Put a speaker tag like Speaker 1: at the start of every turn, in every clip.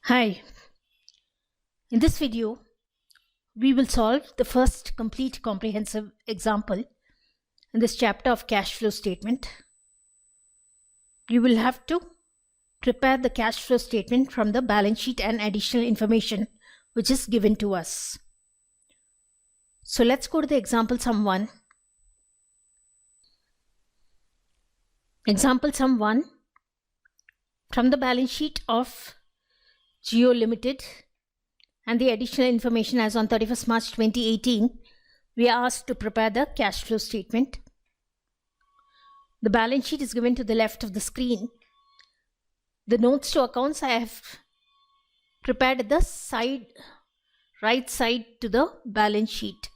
Speaker 1: Hi, in this video, we will solve the first complete comprehensive example in this chapter of cash flow statement. You will have to prepare the cash flow statement from the balance sheet and additional information which is given to us. So let's go to the example sum 1. Example sum 1. From the balance sheet of Geo Limited and the additional information as on 31st March 2018, we are asked to prepare the cash flow statement. The balance sheet is given to the left of the screen. The notes to accounts I have prepared at the right side to the balance sheet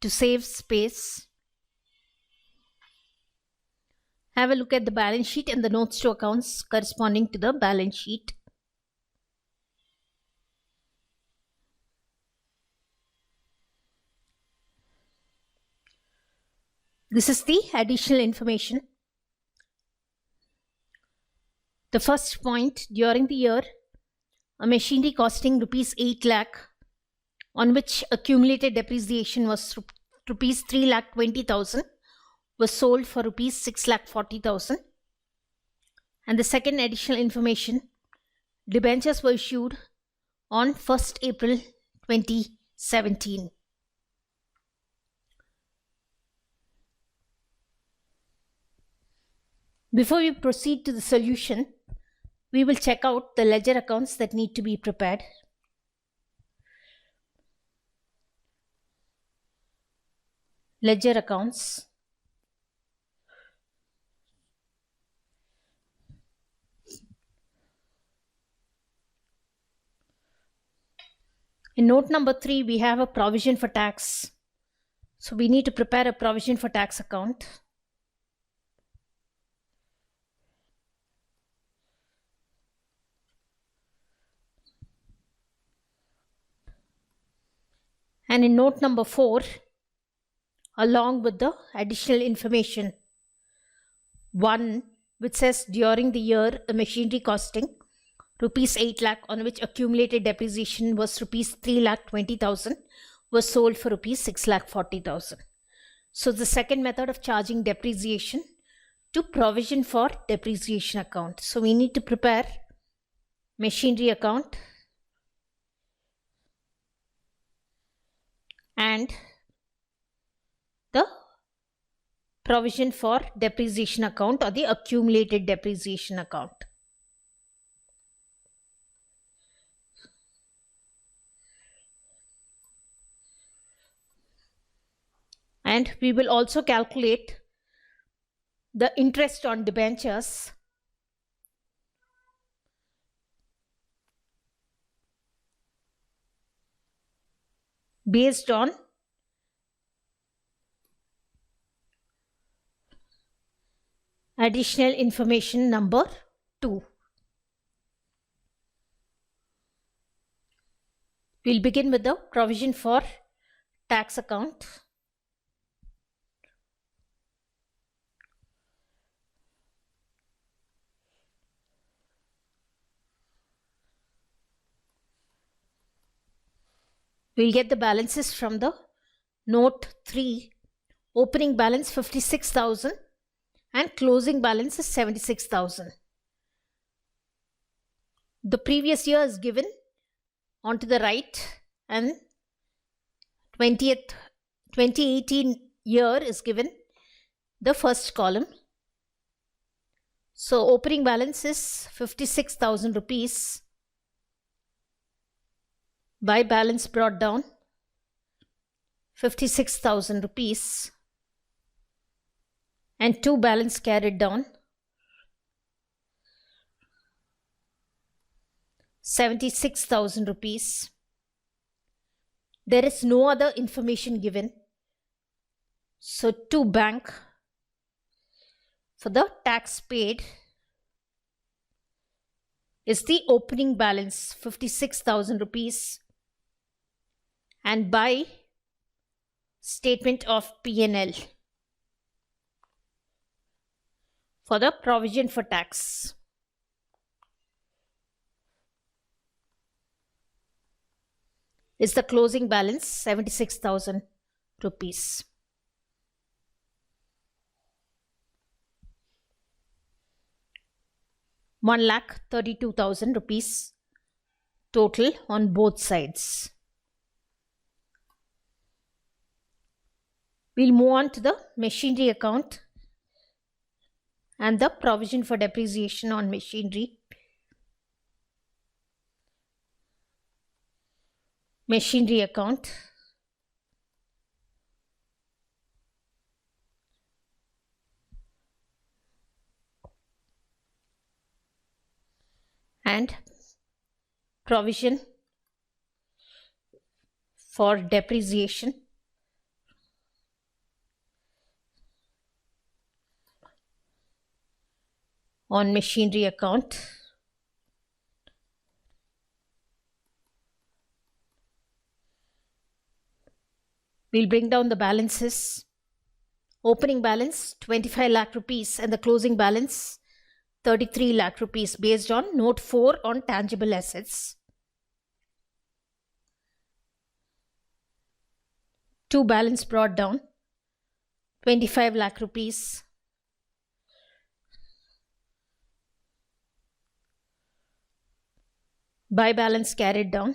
Speaker 1: to save space. Have a look at the balance sheet and the notes to accounts corresponding to the balance sheet. This is the additional information. The first point, during the year, a machinery costing rupees 8 lakh, on which accumulated depreciation was rupees 3,20,000, was sold for rupees 6,40,000. And the second additional information, debentures were issued on 1st April 2017. Before we proceed to the solution, we will check out the ledger accounts that need to be prepared. Ledger accounts. In note number 3, we have a provision for tax. So we need to prepare a provision for tax account. And in note number 4, along with the additional information, 1, which says during the year a machinery costing rupees 8 lakh, on which accumulated depreciation was rupees 3,20,000, was sold for rupees 6,40,000. So the second method of charging depreciation to provision for depreciation account. So we need to prepare machinery account and the provision for depreciation account or the accumulated depreciation account. And we will also calculate the interest on debentures based on additional information number 2. We'll begin with the provision for tax account. We'll get the balances from the note 3. Opening balance 56,000 and closing balance is 76,000. The previous year is given onto the right and 2018 year is given the first column. So opening balance is 56,000 rupees by balance brought down 56,000 rupees and 2 balance carried down 76,000 rupees. There is no other information given. So to bank for the tax paid is the opening balance 56,000 rupees, and by statement of P&L for the provision for tax. is the closing balance 76,000 rupees. ₹1,32,000 total on both sides. We'll move on to the machinery account and the provision for depreciation on machinery. Machinery account. And provision for depreciation on machinery account. We'll bring down the balances. Opening balance 25 lakh rupees and the closing balance 33 lakh rupees based on note 4 on tangible assets. To balance brought down 25 lakh rupees. By balance carried down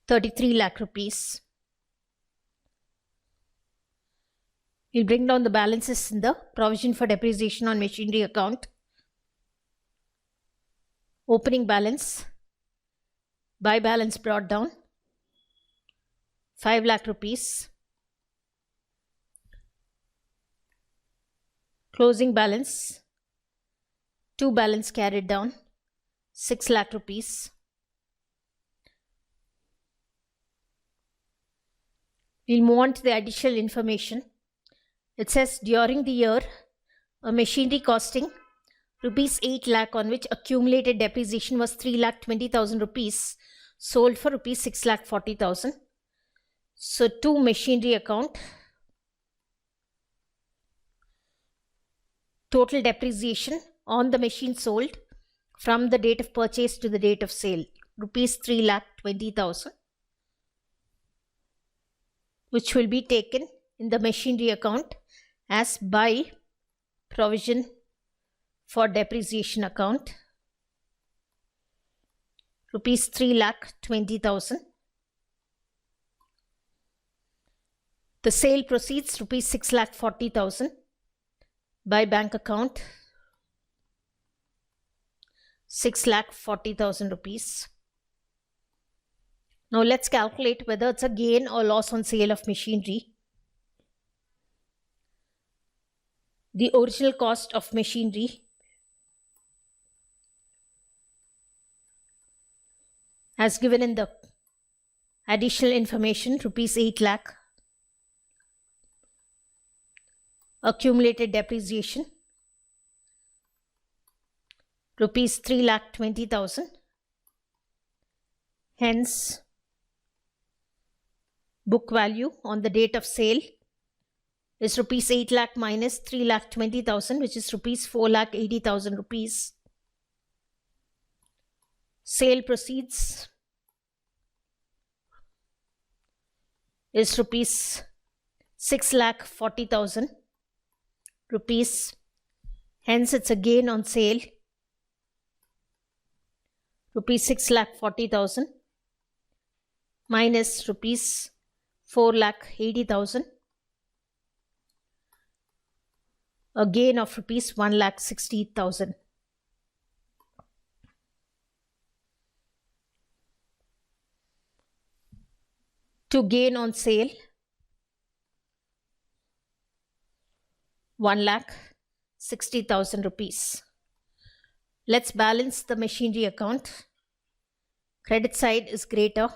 Speaker 1: 33 lakh rupees. We'll bring down the balances in the provision for depreciation on machinery account. Opening balance. By balance brought down 5 lakh rupees. Closing balance. To balance carried down 6 lakh rupees. We'll move on to the additional information. It says during the year, a machinery costing rupees 8 lakh on which accumulated depreciation was 3,20,000 rupees sold for rupees 6,40,000. So to machinery account, total depreciation on the machine sold from the date of purchase to the date of sale, rupees 3,20,000, which will be taken in the machinery account as by provision for depreciation account, rupees 3,20,000. The sale proceeds rupees 6,40,000 by bank account 6,40,000 rupees. Now let's calculate whether it's a gain or loss on sale of machinery. The original cost of machinery as given in the additional information, rupees 8 lakh. Accumulated depreciation rupees 3,20,000. Hence, book value on the date of sale is rupees 8 lakh minus 3,20,000, which is rupees 4,80,000 rupees. Sale proceeds is rupees 6,40,000 rupees. Hence, it's a gain on sale, rupees 6,40,000 minus rupees 4,80,000, a gain of rupees 1,60,000. To gain on sale 1,60,000 rupees. Let's balance the machinery account. Credit side is greater.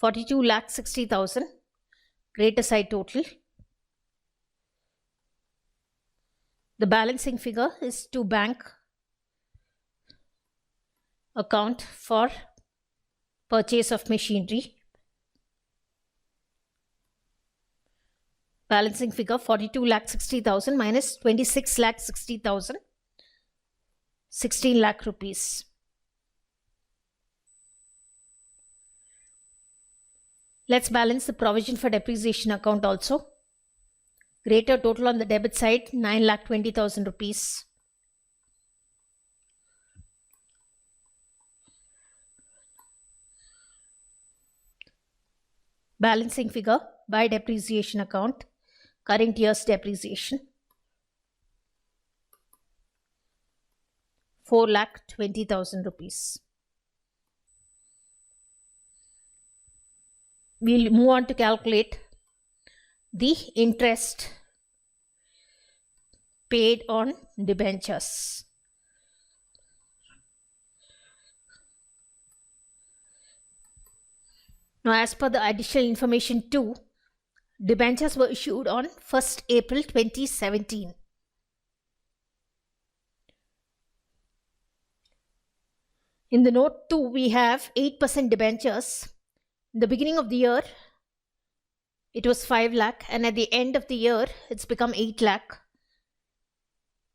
Speaker 1: $42,60,000 greater side total. The balancing figure is to bank account for purchase of machinery. Balancing figure 42,60,000 minus 26,60,000, 16 lakh rupees. Let's balance the provision for depreciation account also. Greater total on the debit side 9,20,000 rupees. Balancing figure by depreciation account, current year's depreciation 4,20,000 rupees. We'll move on to calculate the interest paid on debentures. Now, as per the additional information 2, debentures were issued on 1st April 2017. In the note 2, we have 8% debentures. In the beginning of the year, it was 5 lakh, and at the end of the year, it's become 8 lakh.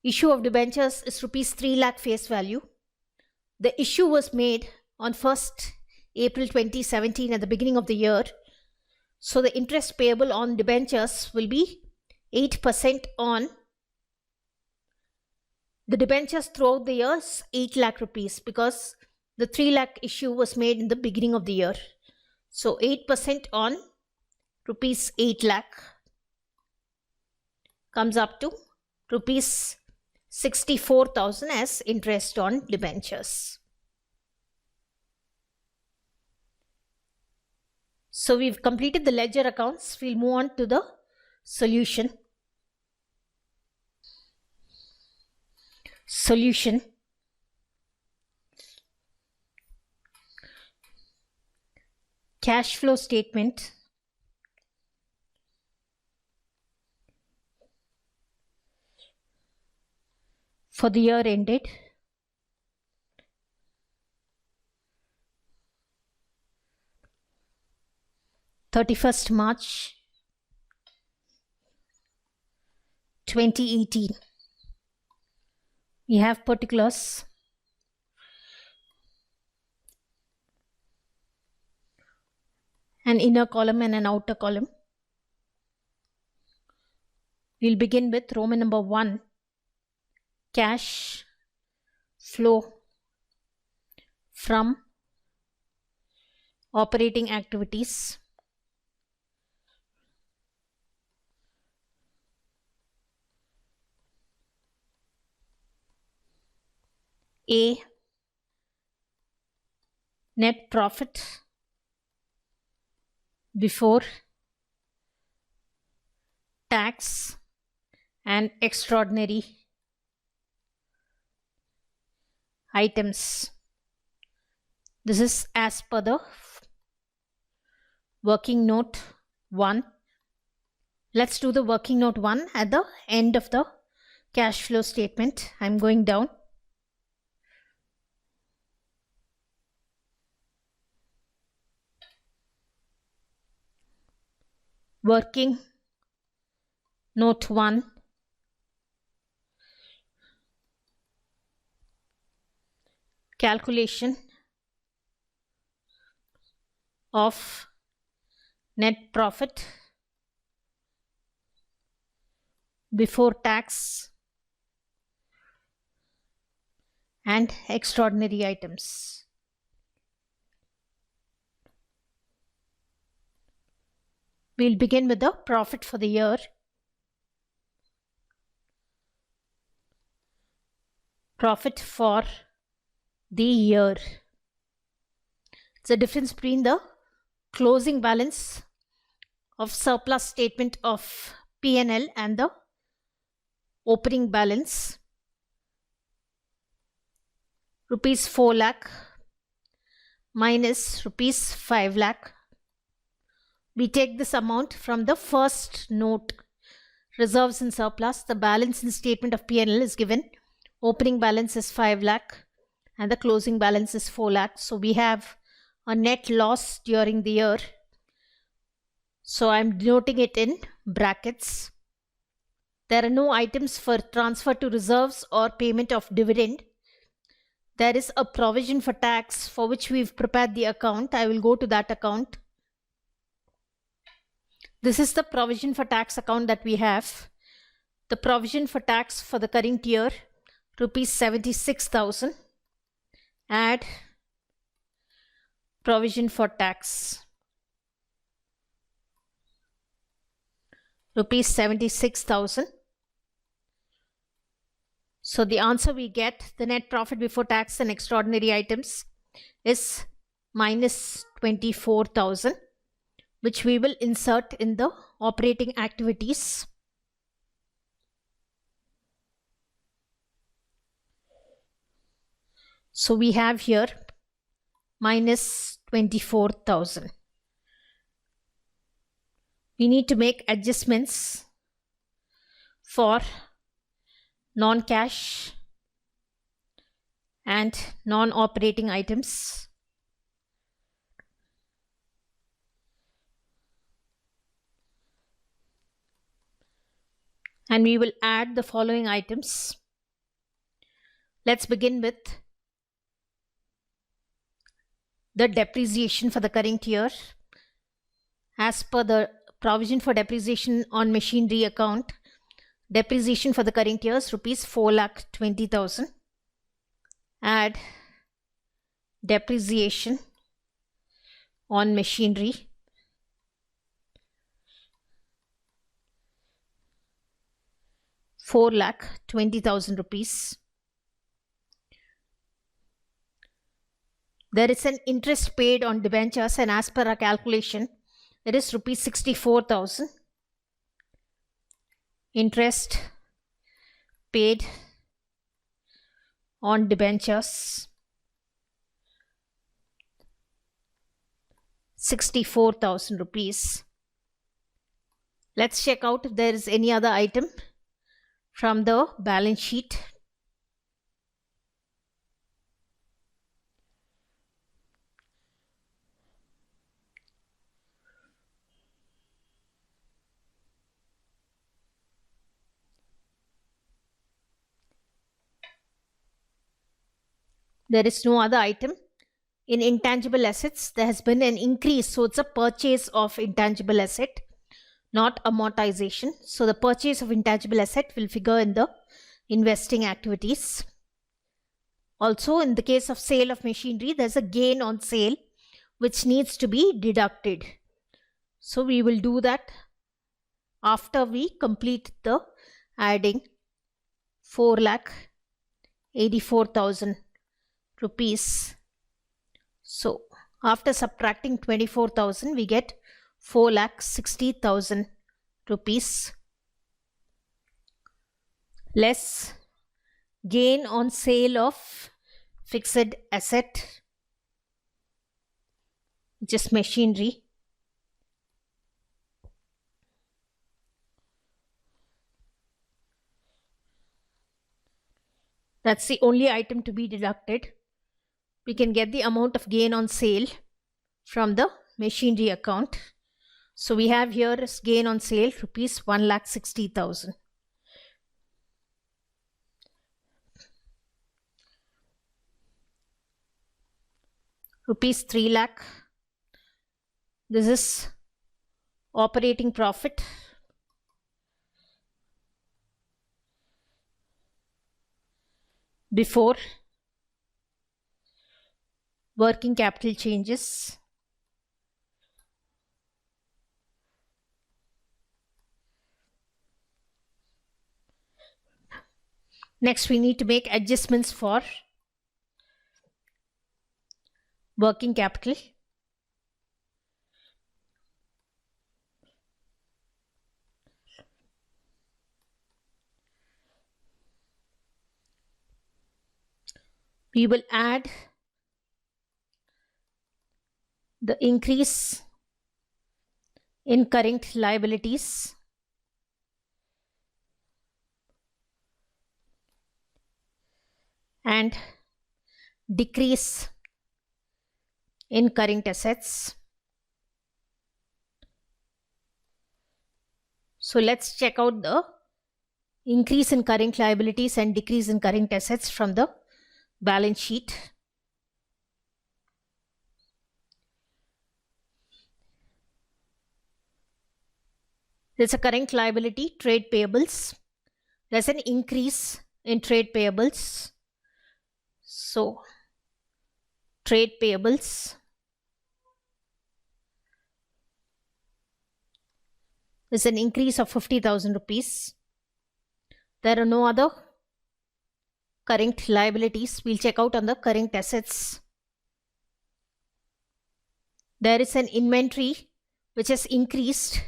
Speaker 1: Issue of debentures is rupees 3 lakh face value. The issue was made on 1st April 2017 at the beginning of the year. So the interest payable on debentures will be 8% on the debentures throughout the years, 8 lakh rupees, because the 3 lakh issue was made in the beginning of the year. So 8% on rupees 8 lakh comes up to rupees 64,000 as interest on debentures. So we've completed the ledger accounts. We'll move on to the solution. Solution. Cash flow statement for the year ended March 2018. We have particulars. An inner column and an outer column. We'll begin with Roman number 1, cash flow from operating activities. A, net profit before tax and extraordinary items. This is as per the working note 1. Let's do the working note 1 at the end of the cash flow statement. I'm going down. Working note 1, calculation of net profit before tax and extraordinary items. We'll begin with the profit for the year. Profit for the year. It's the difference between the closing balance of surplus statement of P&L and the opening balance. Rupees 4 lakh minus rupees 5 lakh. We take this amount from the first note, reserves and surplus. The balance in statement of P&L is given. Opening balance is 5 lakh and the closing balance is 4 lakh. So we have a net loss during the year. So I'm denoting it in brackets. There are no items for transfer to reserves or payment of dividend. There is a provision for tax for which we've prepared the account. I will go to that account. This is the provision for tax account that we have. The provision for tax for the current year, rupees 76,000. Add provision for tax, rupees 76,000. So the answer we get, the net profit before tax and extraordinary items, is minus 24,000, which we will insert in the operating activities. So we have here minus 24,000. We need to make adjustments for non-cash and non-operating items. And we will add the following items. Let's begin with the depreciation for the current year. As per the provision for depreciation on machinery account, depreciation for the current year is rupees 4,20,000. Add depreciation on machinery, ₹4,20,000. There is an interest paid on debentures, and as per our calculation, it is rupees 64,000. Interest paid on debentures, 64,000 rupees. Let's check out if there is any other item from the balance sheet. There is no other item. In intangible assets, there has been an increase. So it's a purchase of intangible asset, not amortization. So the purchase of intangible asset will figure in the investing activities. Also, in the case of sale of machinery, there's a gain on sale which needs to be deducted. So we will do that after we complete the adding 4,84,000 rupees. So after subtracting 24,000, we get 4,60,000 rupees less gain on sale of fixed asset, which is machinery. That's the only item to be deducted. We can get the amount of gain on sale from the machinery account. So we have here as gain on sale rupees 1,60,000. Rupees 3 lakh. This is operating profit. Before working capital changes. Next, we need to make adjustments for working capital. We will add the increase in current liabilities and decrease in current assets. So let's check out the increase in current liabilities and decrease in current assets from the balance sheet. There's a current liability, trade payables. There's an increase in trade payables. So trade payables is an increase of 50,000 rupees. There are no other current liabilities. We'll check out on the current assets. There is an inventory which has increased.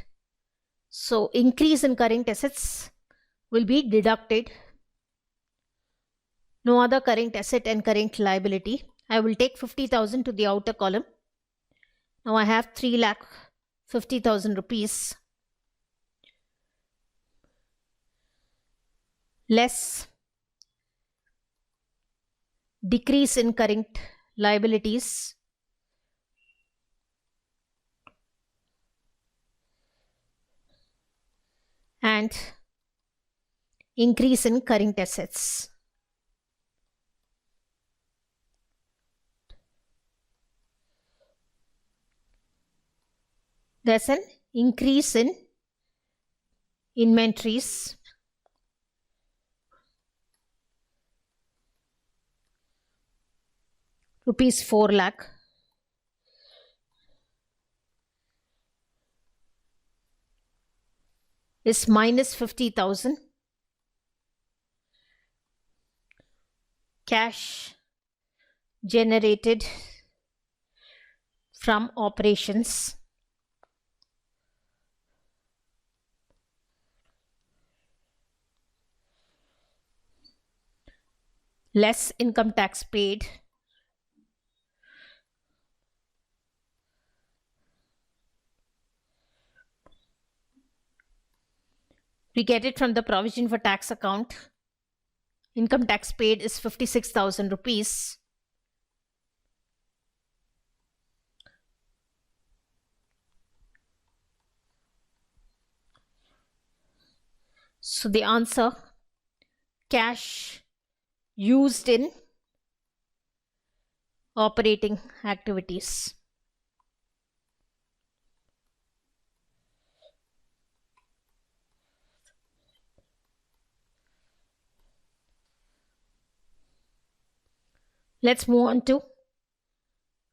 Speaker 1: So increase in current assets will be deducted. No other current asset and current liability. I will take 50,000 to the outer column. Now I have 3,50,000 rupees less decrease in current liabilities and increase in current assets. There's an increase in inventories. Rupees 4 lakh. Is minus 50,000. Cash generated from operations. Less income tax paid. We get it from the provision for tax account. Income tax paid is 56,000 rupees. So the answer, cash used in operating activities. Let's move on to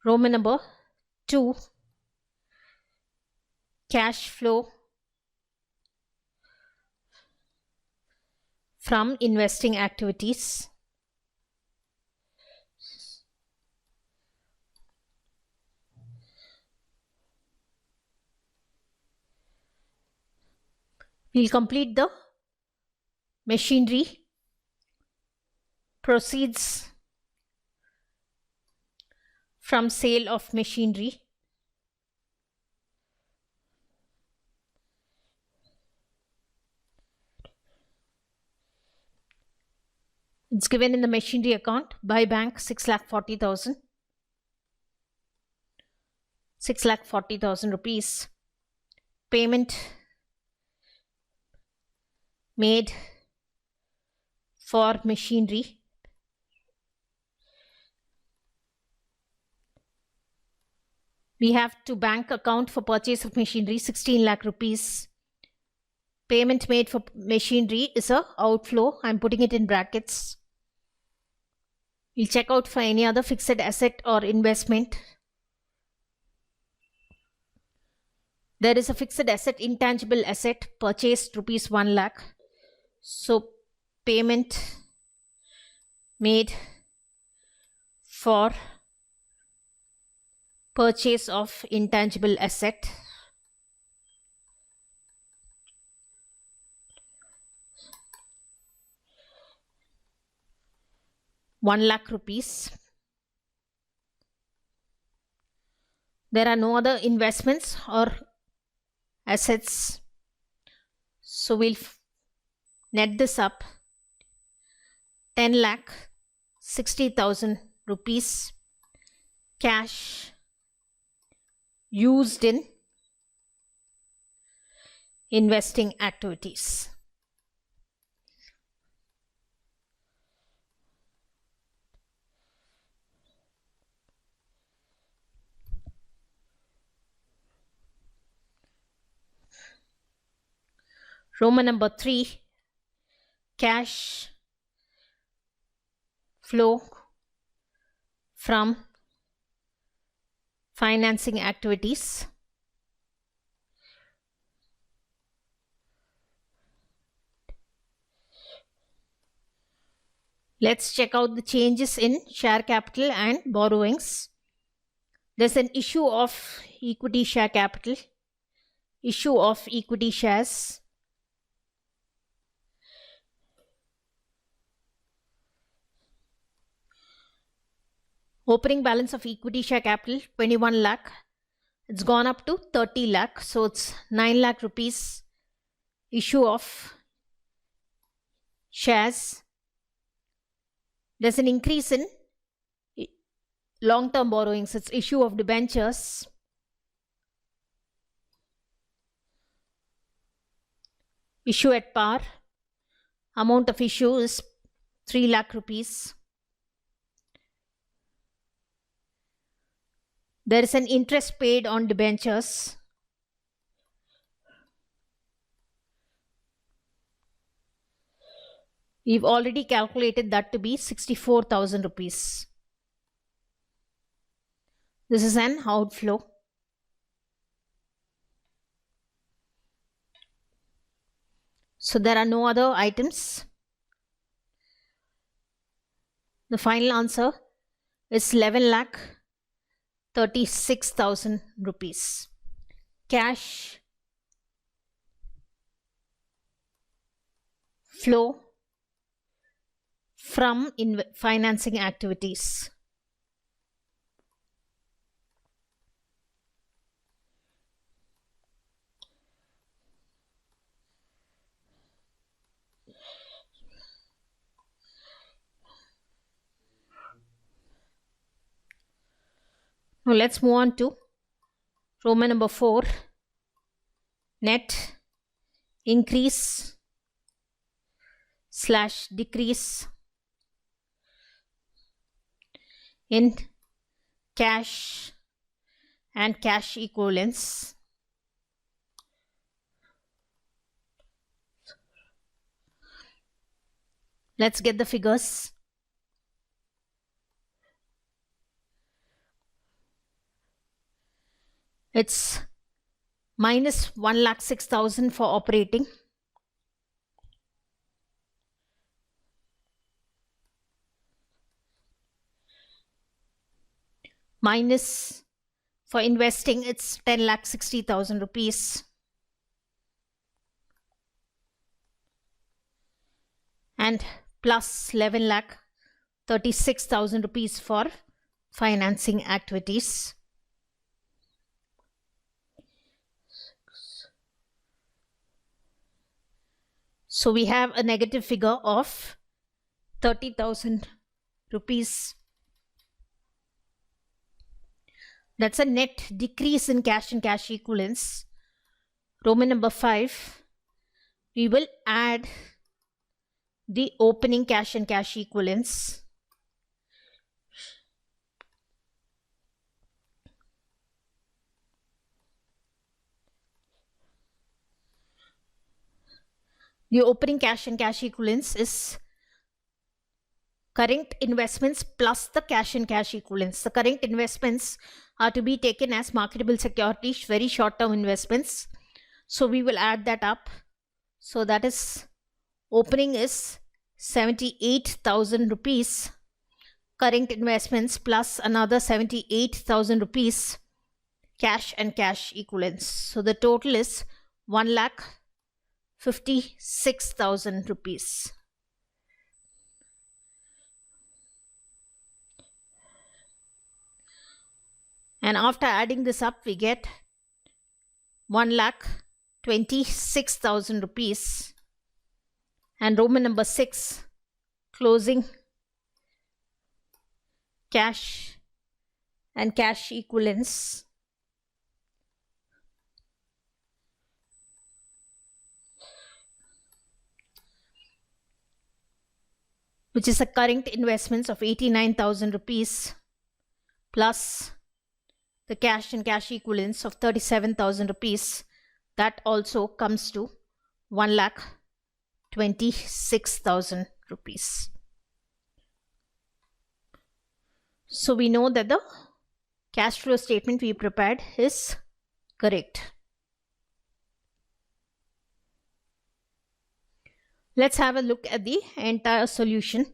Speaker 1: Roman number 2, cash flow from investing activities. We'll complete the machinery proceeds from sale of machinery. It's given in the machinery account by bank 6,40,000. 6,40,000 rupees. Payment made for machinery. We have to bank account for purchase of machinery 16 lakh rupees. Payment made for machinery is a outflow. I'm putting it in brackets. We'll check out for any other fixed asset or investment. There is a fixed asset, intangible asset, purchased rupees 1 lakh. So payment made for purchase of intangible asset. ₹1 lakh. There are no other investments or assets. So we'll net this up. 10,60,000 rupees cash used in investing activities. Roman number 3, cash flow from financing activities. Let's check out the changes in share capital and borrowings. There's an issue of equity share capital, issue of equity shares, opening balance of equity share capital 21 lakh. It's gone up to 30 lakh, so it's 9 lakh rupees issue of shares. There's an increase in long-term borrowings. It's issue of debentures. Issue at par. Amount of issue is 3 lakh rupees. There is an interest paid on debentures. We've already calculated that to be 64,000 rupees. This is an outflow. So there are no other items. The final answer is 11 lakh 36,000 rupees. Cash flow from financing activities. Now let's move on to Roman number 4, net increase / decrease in cash and cash equivalents. Let's get the figures. It's minus 1,06,000 for operating, minus for investing, it's 10,60,000 rupees, and plus 11,36,000 rupees for financing activities. So we have a negative figure of 30,000 rupees. That's a net decrease in cash and cash equivalents. Roman number 5, we will add the opening cash and cash equivalents. The opening cash and cash equivalents is current investments plus the cash and cash equivalents. The current investments are to be taken as marketable securities, very short-term investments. So we will add that up. So that is, opening is 78,000 rupees, current investments plus another 78,000 rupees, cash and cash equivalents. So the total is 1,56,000 rupees. And after adding this up, we get 1,26,000 rupees. And Roman number 6, closing cash and cash equivalents. which is the current investments of 89,000 rupees plus the cash and cash equivalents of 37,000 rupees. That also comes to 1,26,000 rupees. So we know that the cash flow statement we prepared is correct. Let's have a look at the entire solution.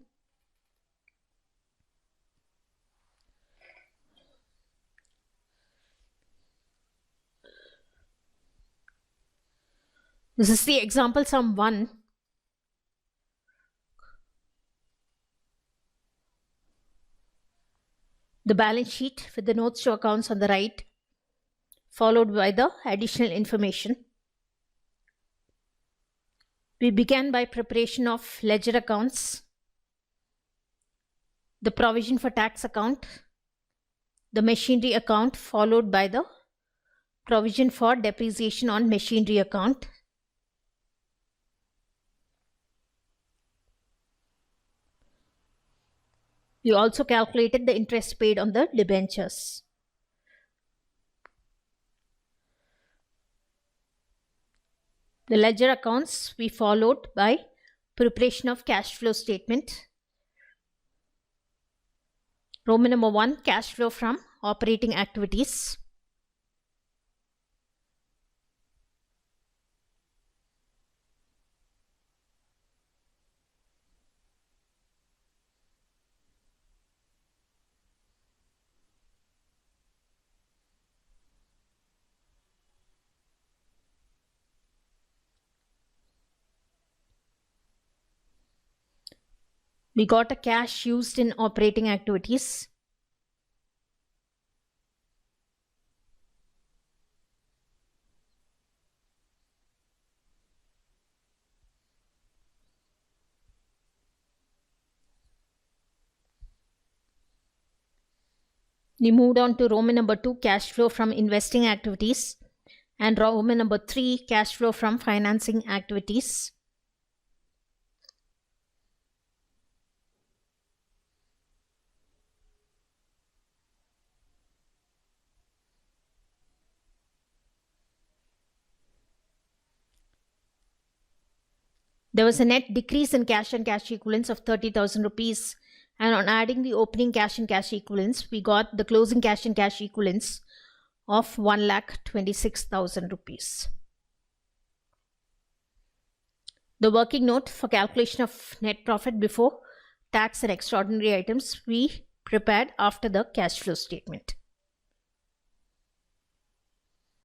Speaker 1: This is the example sum 1. The balance sheet with the notes to accounts on the right, followed by the additional information. We began by preparation of ledger accounts, the provision for tax account, the machinery account, followed by the provision for depreciation on machinery account. We also calculated the interest paid on the debentures. The ledger accounts we followed by preparation of cash flow statement. Roman number 1, cash flow from operating activities. We got a cash used in operating activities. We moved on to Roman number 2, cash flow from investing activities, and Roman number 3, cash flow from financing activities. There was a net decrease in cash and cash equivalents of 30,000 rupees. And on adding the opening cash and cash equivalents, we got the closing cash and cash equivalents of 1,26,000 rupees. The working note for calculation of net profit before tax and extraordinary items we prepared after the cash flow statement.